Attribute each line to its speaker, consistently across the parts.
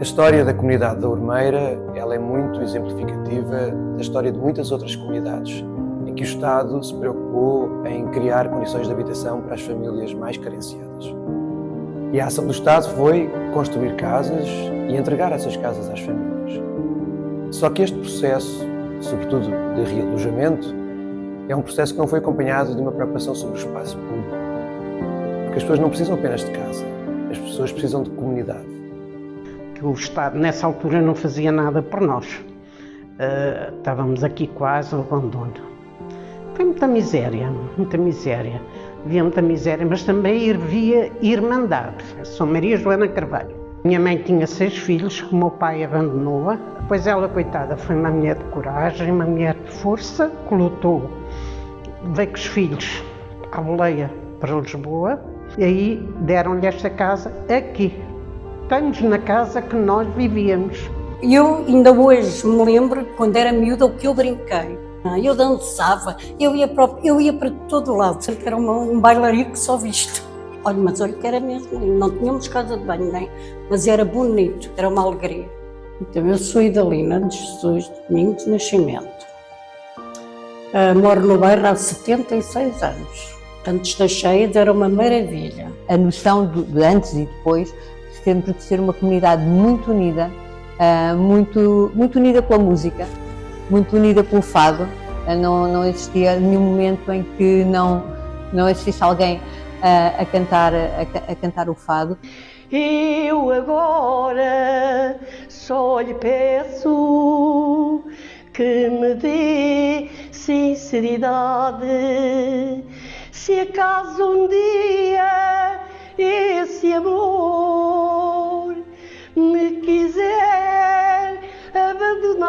Speaker 1: história da comunidade da Ormeira, ela é muito exemplificativa da história de muitas outras comunidades, em que o Estado se preocupou em criar condições de habitação para as famílias mais carenciadas. E a ação do Estado foi construir casas e entregar essas casas às famílias. Só que este processo, sobretudo de realojamento, é um processo que não foi acompanhado de uma preocupação sobre o espaço público. Porque as pessoas não precisam apenas de casa, as pessoas precisam de comunidade.
Speaker 2: Que o Estado nessa altura não fazia nada por nós. Estávamos aqui quase ao abandono. Foi muita miséria, muita miséria. Havia muita miséria, mas também havia irmandade. Sou Maria Joana Carvalho. Minha mãe tinha 6 filhos, que o meu pai abandonou-a. Depois ela, coitada, foi uma mulher de coragem, uma mulher de força, que lutou. Veio com os filhos à boleia para Lisboa, e aí deram-lhe esta casa aqui. Estamos na casa que nós vivíamos.
Speaker 3: Eu ainda hoje me lembro, quando era miúda, o que eu brinquei. Eu dançava, eu ia para todo lado, sempre era um bailarico só visto. Olha, mas olha que era mesmo lindo, não tínhamos casa de banho, nem, mas era bonito, era uma alegria. Então, eu sou Idalina de Jesus Domingos de Nascimento. Moro no bairro há 76 anos. Antes das cheias era uma maravilha.
Speaker 4: A noção de antes e depois, sempre de ser uma comunidade muito unida, muito unida pela música, muito unida pelo fado. Não existia nenhum momento em que não existisse alguém a cantar o fado.
Speaker 5: Eu agora só lhe peço que me dê sinceridade, se acaso um dia esse amor me quiser abandonar.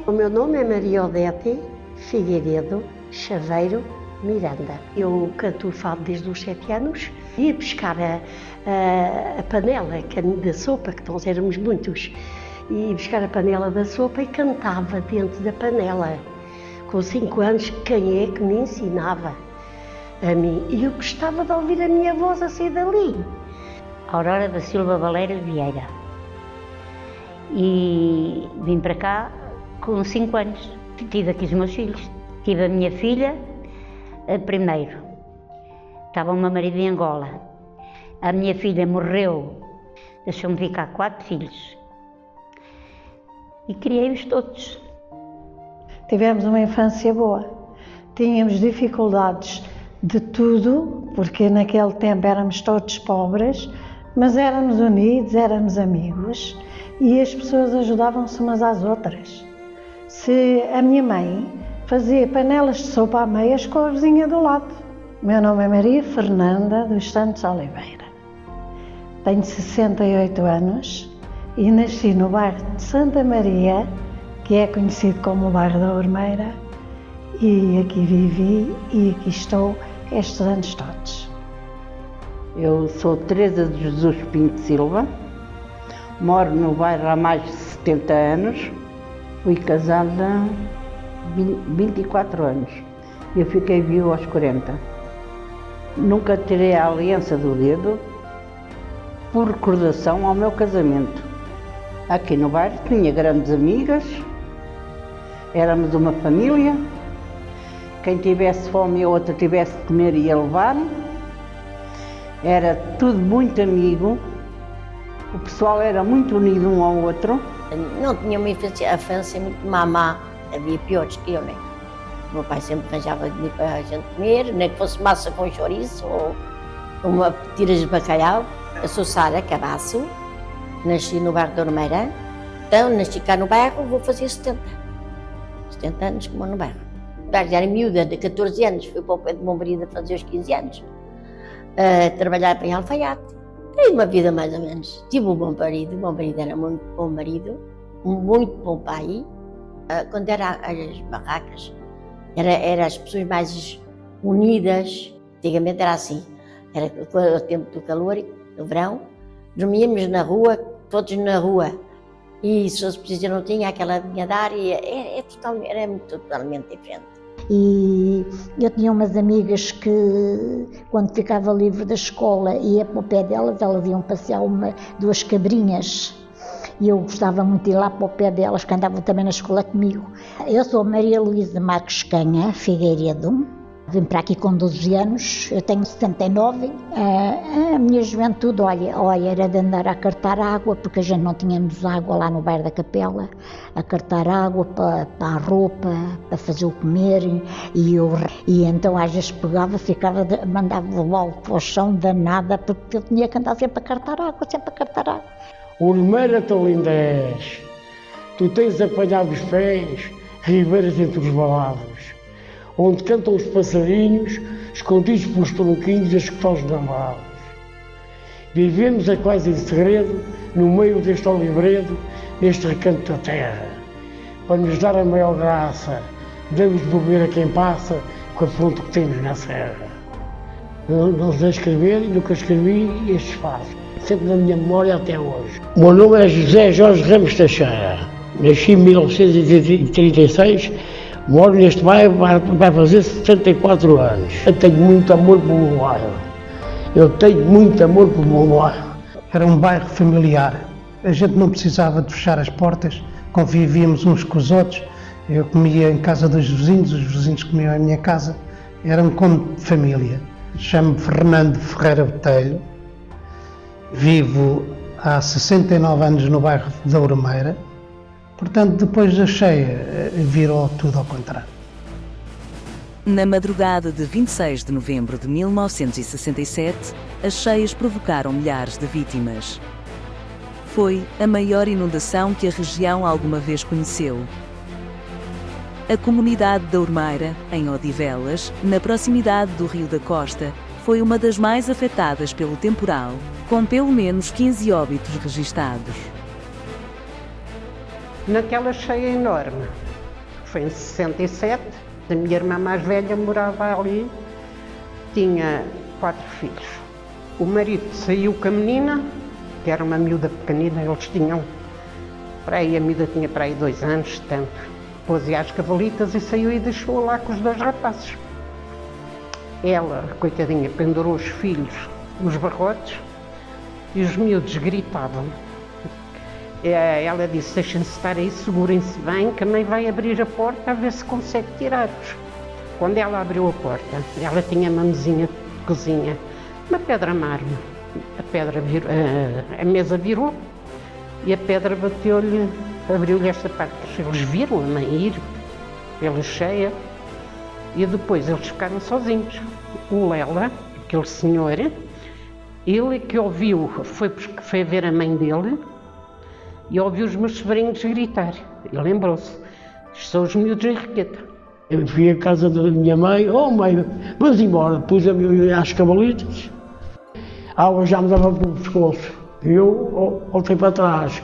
Speaker 5: O meu nome é Maria Odete Figueiredo Chaveiro Miranda. Eu canto fado desde os 7 anos. Ia pescar a panela da sopa, que nós éramos muitos. Ia buscar a panela da sopa e cantava dentro da panela. Com 5 anos, quem é que me ensinava? A mim. E eu gostava de ouvir a minha voz a sair dali.
Speaker 6: Aurora da Silva Valério Vieira. E vim para cá com 5 anos. Tive aqui os meus filhos. Tive a minha filha primeiro. Estava o meu marido em Angola. A minha filha morreu. Deixou-me ficar 4 filhos. E criei-os todos.
Speaker 7: Tivemos uma infância boa. Tínhamos dificuldades de tudo, porque naquele tempo éramos todos pobres, mas éramos unidos, éramos amigos e as pessoas ajudavam-se umas às outras. Se a minha mãe fazia panelas de sopa a meias com a vizinha do lado. Meu nome é Maria Fernanda dos Santos Oliveira. Tenho 68 anos e nasci no bairro de Santa Maria, que é conhecido como o bairro da Ormeira, e aqui vivi e aqui estou estes anos todos.
Speaker 2: Eu sou Teresa de Jesus Pinto Silva, moro no bairro há mais de 70 anos, fui casada há 24 anos, eu fiquei viúva aos 40. Nunca tirei a aliança do dedo por recordação ao meu casamento. Aqui no bairro tinha grandes amigas, éramos uma família, quem tivesse fome e a outra tivesse de comer ia levar, era tudo muito amigo, o pessoal era muito unido um ao outro.
Speaker 8: Não tinha uma infância muito mamá, havia piores que eu, né? O meu pai sempre arranjava dinheiro para a gente comer, nem que fosse massa com chouriço ou uma tiras de bacalhau. Eu sou Sara Cabasso, nasci no bairro da Ormeira, então nasci cá no bairro, vou fazer 70 anos que moro no bairro. Já era miúda, de 14 anos, fui para o pé do meu marido a fazer os 15 anos, trabalhar para em Alfaiate. Tive uma vida mais ou menos. Tive um bom marido, o meu marido era muito bom marido, muito bom pai. Quando era as barracas, era as pessoas mais unidas. Antigamente era assim, era o tempo do calor, do verão, dormíamos na rua, todos na rua. E se fosse preciso, não tinha aquela linha de ar, era totalmente diferente.
Speaker 9: E eu tinha umas amigas que, quando ficava livre da escola, ia para o pé delas, elas iam passear duas cabrinhas. E eu gostava muito de ir lá para o pé delas, que andavam também na escola comigo. Eu sou Maria Luísa Marques Canha Figueiredo. Vim para aqui com 12 anos, eu tenho 79. A minha juventude, olha, era de andar a cartar água, porque a gente não tínhamos água lá no bairro da Capela, a cartar água para a roupa, para fazer o comer, e então às vezes pegava, mandava o balde para o chão, danada, porque eu tinha que andar sempre a cartar água, sempre a cartar água.
Speaker 10: O Limeira tão lindo és, tu tens apanhado os pés, ribeiras entre os valados, onde cantam os passarinhos, escondidos pelos tronquinhos das escolas namorados. Vivemos a quase em segredo, no meio deste olivredo, neste recanto da terra. Para nos dar a maior graça, damos de beber a quem passa, com a fonte que temos na serra. Não sei escrever, nunca escrevi estes passos, sempre na minha memória até hoje. O meu nome é José Jorge Ramos Teixeira, nasci em 1936, moro neste bairro, vai fazer 74 anos. Eu tenho muito amor pelo meu bairro.
Speaker 11: Era um bairro familiar. A gente não precisava de fechar as portas, convivíamos uns com os outros. Eu comia em casa dos vizinhos, os vizinhos comiam em minha casa. Era um como de família. Chamo-me Fernando Ferreira Botelho. Vivo há 69 anos no bairro da Urmeira. Portanto, depois da cheia, virou tudo ao contrário.
Speaker 12: Na madrugada de 26 de novembro de 1967, as cheias provocaram milhares de vítimas. Foi a maior inundação que a região alguma vez conheceu. A comunidade da Urmeira, em Odivelas, na proximidade do Rio da Costa, foi uma das mais afetadas pelo temporal, com pelo menos 15 óbitos registados.
Speaker 13: Naquela cheia enorme, foi em 67, a minha irmã mais velha morava ali, tinha 4 filhos. O marido saiu com a menina, que era uma miúda pequenina, eles tinham, a miúda tinha para aí 2 anos, tanto. Pôs-se às cavalitas e saiu e deixou lá com os 2 rapazes. Ela, coitadinha, pendurou os filhos nos barrotes e os miúdos gritavam. Ela disse, deixem-se estar aí, segurem-se bem, que a mãe vai abrir a porta a ver se consegue tirar-vos. Quando ela abriu a porta, ela tinha uma mesinha de cozinha, uma pedra mármore. A mesa virou e a pedra bateu-lhe, abriu-lhe esta parte. Eles viram a mãe ir pela cheia e depois eles ficaram sozinhos. O Lela, aquele senhor, ele que ouviu, foi ver a mãe dele, e ouvi os meus sobrinhos gritar. E lembrou-se, estes são os miúdos de Enriqueta.
Speaker 10: Eu fui à casa da minha mãe, mãe, vamos embora. Pus-me às cavalitas, a água já me dava pelo pescoço. Eu voltei para trás.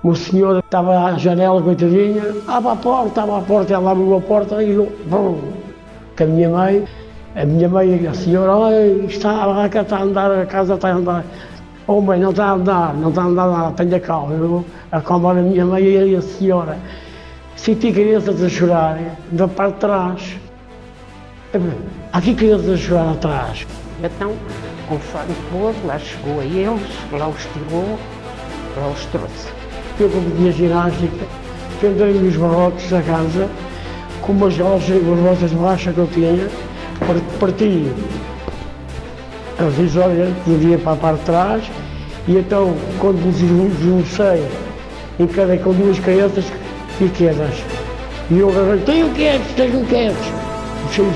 Speaker 10: O meu senhor estava à janela, coitadinha, abre a porta, ela abriu a porta e eu, com a minha mãe, a senhora, olha, está a andar, a casa está a andar. Mãe, não está a andar nada, tenha calma. Eu acalmar a minha mãe e a senhora. Senti crianças a chorar da parte de trás. Há aqui crianças a chorar atrás.
Speaker 13: Então, conforme pôs, lá chegou a eles, lá os tirou, lá os trouxe.
Speaker 10: Eu cometi ginástica, pendurei-me nos barrotes da casa, com umas botas de borracha que eu tinha, parti a visória do dia para a parte de trás, e então, quando me deslocei, encarei com 2 crianças pequenas. E eu agarrei, tenham quietos. Puxei os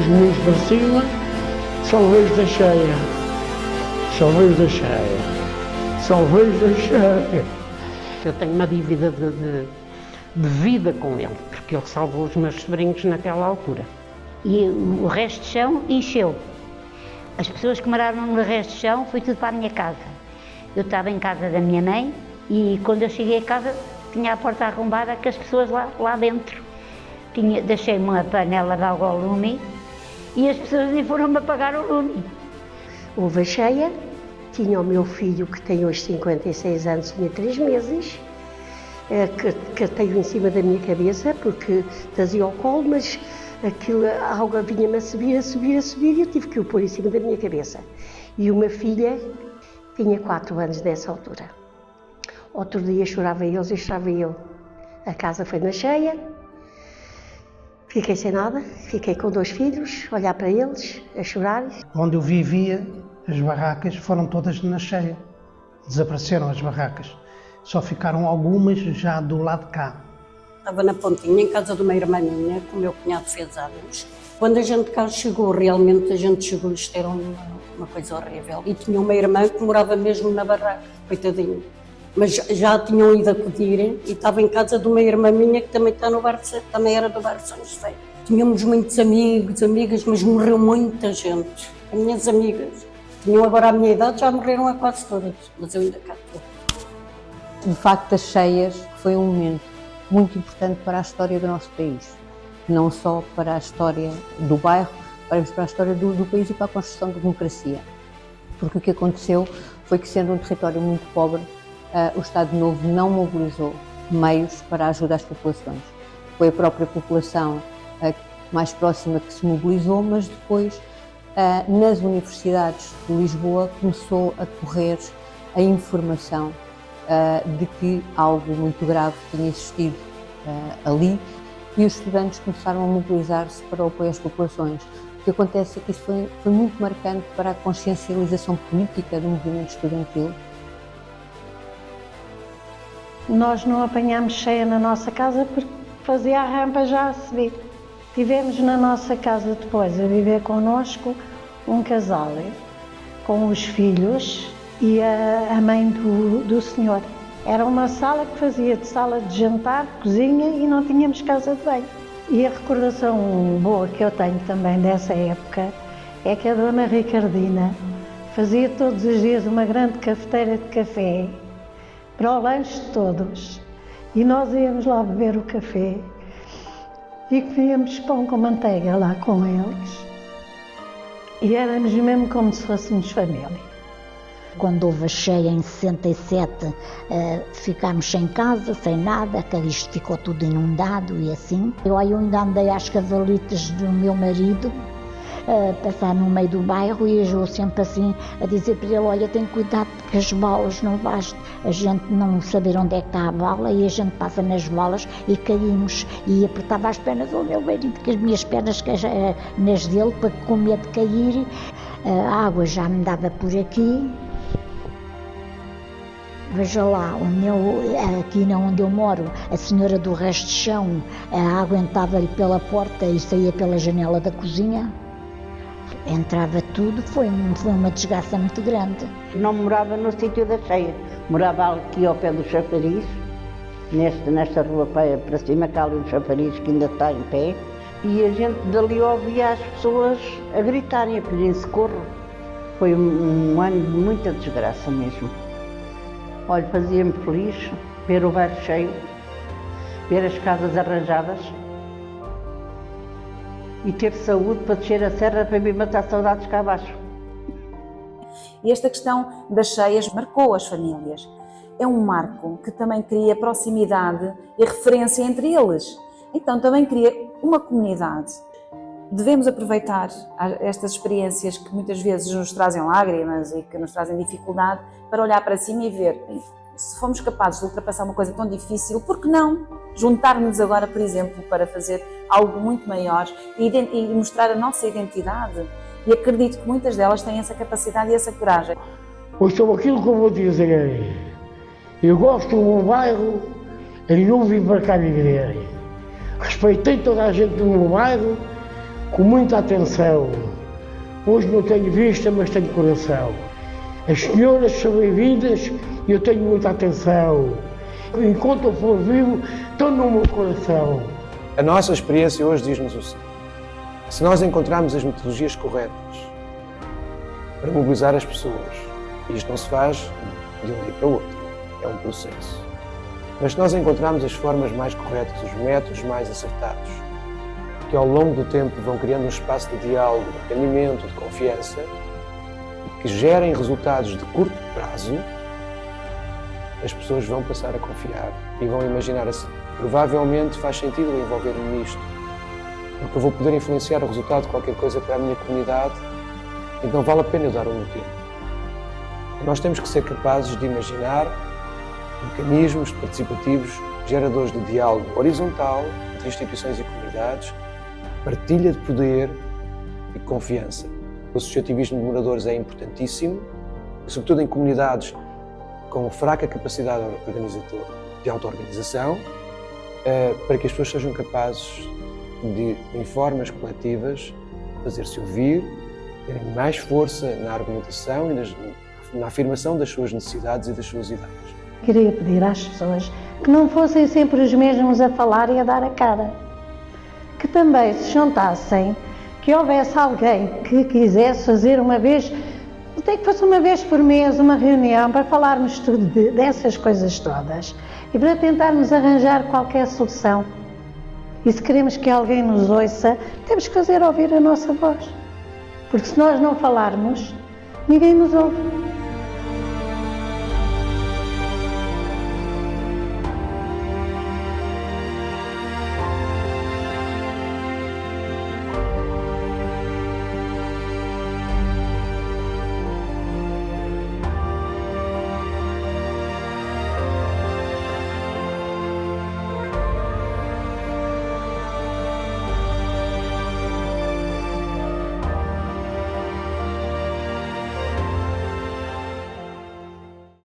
Speaker 10: meninos para cima, salvei-os da cheia.
Speaker 13: Eu tenho uma dívida de vida com ele, porque ele salvou os meus sobrinhos naquela altura.
Speaker 6: E o resto de chão encheu. As pessoas que moravam no resto de chão foi tudo para a minha casa. Eu estava em casa da minha mãe e quando eu cheguei a casa tinha a porta arrombada com as pessoas lá dentro. Deixei uma panela de água ao lume e as pessoas nem foram-me apagar o lume.
Speaker 5: Houve a cheia, tinha o meu filho que tem hoje 56 anos, tinha 3 meses, que tenho em cima da minha cabeça, porque trazia ao colo, mas a água vinha-me a subir, e eu tive que o pôr em cima da minha cabeça. E uma filha tinha 4 anos nessa altura. Outro dia chorava eles e chorava eu. A casa foi na cheia, fiquei sem nada, fiquei com 2 filhos, a olhar para eles, a chorar.
Speaker 11: Onde eu vivia, as barracas foram todas na cheia. Desapareceram as barracas. Só ficaram algumas já do lado de cá.
Speaker 3: Estava na Pontinha, em casa de uma irmã minha, que o meu cunhado fez anos. Quando a gente cá chegou, realmente a gente chegou e isto era uma coisa horrível. E tinha uma irmã que morava mesmo na barraca, coitadinho. Mas já tinham ido acudir e estava em casa de uma irmã minha que também está no bar, também era do bar São José. Tínhamos muitos amigos, amigas, mas morreu muita gente. As minhas amigas tinham agora a minha idade, já morreram a quase todas, mas eu ainda cá estou.
Speaker 4: De facto, as cheias foi um momento muito importante para a história do nosso país. Não só para a história do bairro, mas para a história do país e para a construção da democracia. Porque o que aconteceu foi que, sendo um território muito pobre, o Estado Novo não mobilizou meios para a ajuda às populações. Foi a própria população mais próxima que se mobilizou, mas depois, nas universidades de Lisboa, começou a correr a informação de que algo muito grave tinha existido ali e os estudantes começaram a mobilizar-se para o apoio às populações. O que acontece é que isso foi muito marcante para a consciencialização política do movimento estudantil.
Speaker 7: Nós não apanhámos cheia na nossa casa porque fazia a rampa já a subir. Tivemos na nossa casa depois a viver connosco um casal com os filhos e a mãe do senhor. Era uma sala que fazia de sala de jantar, cozinha e não tínhamos casa de banho. E a recordação boa que eu tenho também dessa época é que a dona Ricardina fazia todos os dias uma grande cafeteira de café para o lanche de todos. E nós íamos lá beber o café e comíamos pão com manteiga lá com eles. E éramos mesmo como se fôssemos família.
Speaker 9: Quando houve a cheia em 67, ficámos sem casa, sem nada, que isto ficou tudo inundado e assim. Eu ainda andei às cavalitas do meu marido, passar no meio do bairro e eu sempre assim a dizer para ele, olha, tem cuidado porque as balas não bastam, a gente não saber onde é que está a bala e a gente passa nas balas e caímos e apertava as pernas ao meu marido, que as minhas pernas nas dele, para com medo de cair, a água já me dava por aqui. Veja lá, aqui onde eu moro, a senhora do resto de chão, a água entrava-lhe pela porta e saía pela janela da cozinha. Entrava tudo, foi uma desgraça muito grande.
Speaker 2: Não morava no sítio da cheia, morava aqui ao pé do chafariz, nesta rua para cima, cá ali do chafariz que ainda está em pé, e a gente dali ouvia as pessoas a gritarem, a pedirem socorro. Foi um ano de muita desgraça mesmo. Olha, fazia-me feliz ver o bairro cheio, ver as casas arranjadas e ter saúde para descer a serra para me matar saudades cá abaixo.
Speaker 14: E esta questão das cheias marcou as famílias. É um marco que também cria proximidade e referência entre eles. Então também cria uma comunidade. Devemos aproveitar estas experiências que muitas vezes nos trazem lágrimas e que nos trazem dificuldade para olhar para cima e ver, se fomos capazes de ultrapassar uma coisa tão difícil, por que não juntar-nos agora, por exemplo, para fazer algo muito maior e mostrar a nossa identidade? E acredito que muitas delas têm essa capacidade e essa coragem.
Speaker 10: Pois sobre aquilo que eu vou dizer, eu gosto do meu bairro e não vim para cá viver. Respeitei toda a gente do meu bairro com muita atenção. Hoje não tenho vista, mas tenho coração. As senhoras são bem-vindas e eu tenho muita atenção. Enquanto eu for vivo, estão no meu coração.
Speaker 1: A nossa experiência hoje diz-nos o seguinte: se nós encontrarmos as metodologias corretas para mobilizar as pessoas, e isto não se faz de um dia para o outro, é um processo, mas se nós encontrarmos as formas mais corretas, os métodos mais acertados, que ao longo do tempo vão criando um espaço de diálogo, de entendimento, de confiança, que gerem resultados de curto prazo, as pessoas vão passar a confiar e vão imaginar assim, provavelmente faz sentido eu envolver-me nisto, porque eu vou poder influenciar o resultado de qualquer coisa para a minha comunidade, então vale a pena eu dar um motivo. Nós temos que ser capazes de imaginar mecanismos participativos, geradores de diálogo horizontal entre instituições e comunidades, partilha de poder e confiança. O associativismo de moradores é importantíssimo, sobretudo em comunidades com fraca capacidade de auto-organização, para que as pessoas sejam capazes de, em formas coletivas, fazer-se ouvir, terem mais força na argumentação e na afirmação das suas necessidades e das suas ideias.
Speaker 7: Queria pedir às pessoas que não fossem sempre os mesmos a falar e a dar a cara, que também se juntassem, que houvesse alguém que quisesse fazer uma vez, até que fosse uma vez por mês, uma reunião para falarmos tudo dessas coisas todas e para tentarmos arranjar qualquer solução. E se queremos que alguém nos ouça, temos que fazer ouvir a nossa voz, porque se nós não falarmos, ninguém nos ouve.